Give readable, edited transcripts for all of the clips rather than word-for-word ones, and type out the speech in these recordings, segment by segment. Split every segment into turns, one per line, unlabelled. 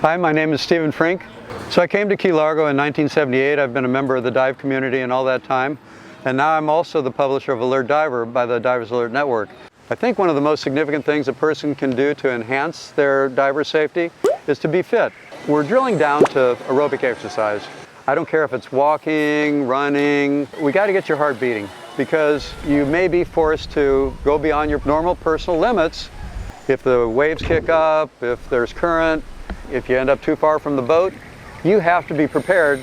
Hi, my name is Stephen Frink. So I came to Key Largo in 1978. I've been a member of the dive community in all that time. And now I'm also the publisher of Alert Diver by the Divers Alert Network. I think one of the most significant things a person can do to enhance their diver safety is to be fit. We're drilling down to aerobic exercise. I don't care if it's walking, running, we got to get your heart beating because you may be forced to go beyond your normal personal limits if the waves kick up, if there's current, if you end up too far from the boat. You have to be prepared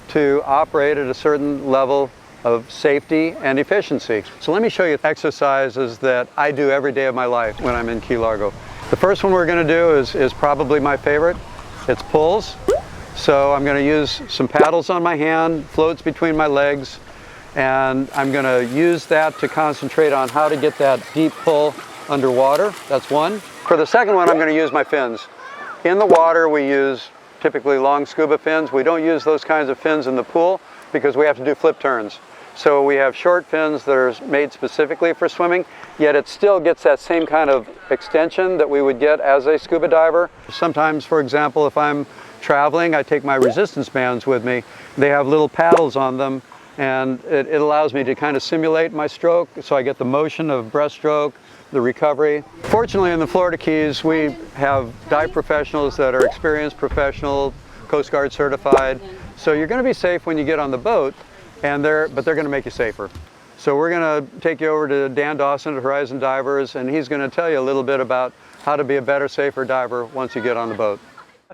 to operate at a certain level of safety and efficiency. So let me show you exercises that I do every day of my life when I'm in Key Largo. The first one we're going to do is probably my favorite. It's pulls. So I'm going to use some paddles on my hand, floats between my legs, and I'm going to use that to concentrate on how to get that deep pull underwater. That's one. For the second one, I'm going to use my fins. In the water, we use typically long scuba fins. We don't use those kinds of fins in the pool because we have to do flip turns. So we have short fins that are made specifically for swimming, yet it still gets that same kind of extension that we would get as a scuba diver. Sometimes, for example, if I'm traveling, I take my resistance bands with me. They have little paddles on them, and it allows me to kind of simulate my stroke, so I get the motion of breaststroke, the recovery. Fortunately, in the Florida Keys, we have dive professionals that are experienced, professional, Coast Guard certified. So you're going to be safe when you get on the boat, but they're going to make you safer. So we're going to take you over to Dan Dawson at Horizon Divers, and he's going to tell you a little bit about how to be a better, safer diver once you get on the boat.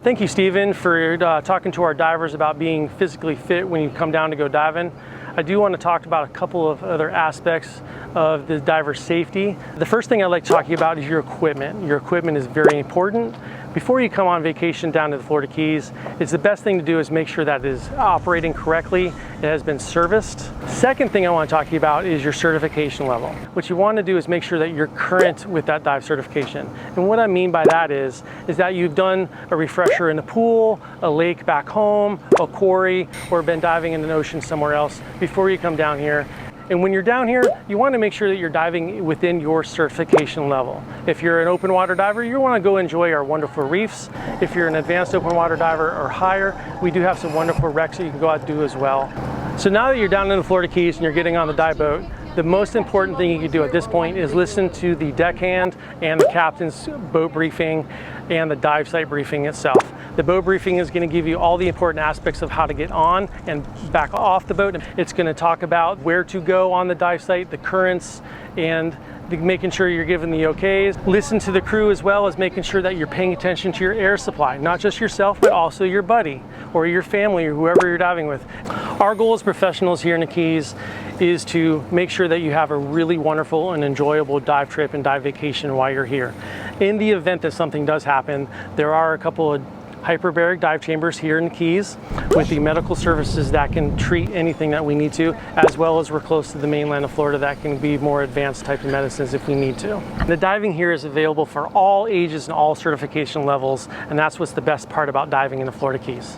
Thank you, Stephen, for talking to our divers about being physically fit when you come down to go diving. I do want to talk about a couple of other aspects of the diver safety. The first thing I'd like to talk to you about is your equipment. Your equipment is very important. Before you come on vacation down to the Florida Keys, it's the best thing to do is make sure that it is operating correctly, it has been serviced. Second thing I want to talk to you about is your certification level. What you want to do is make sure that you're current with that dive certification. And what I mean by that is that you've done a refresher in the pool, a lake back home, a quarry, or been diving in an ocean somewhere else before you come down here. And when you're down here, you want to make sure that you're diving within your certification level. If you're an open water diver, you want to go enjoy our wonderful reefs. If you're an advanced open water diver or higher, we do have some wonderful wrecks that you can go out and do as well. So now that you're down in the Florida Keys and you're getting on the dive boat, the most important thing you can do at this point is listen to the deckhand and the captain's boat briefing and the dive site briefing itself. The boat briefing is going to give you all the important aspects of how to get on and back off the boat. It's going to talk about where to go on the dive site, the currents, and making sure you're giving the okays. Listen to the crew as well as making sure that you're paying attention to your air supply, not just yourself, but also your buddy or your family or whoever you're diving with. Our goal as professionals here in the Keys is to make sure that you have a really wonderful and enjoyable dive trip and dive vacation while you're here. In the event that something does happen, there are a couple of hyperbaric dive chambers here in the Keys with the medical services that can treat anything that we need to, as well as we're close to the mainland of Florida that can be more advanced type of medicines if we need to. The diving here is available for all ages and all certification levels, and that's what's the best part about diving in the Florida Keys.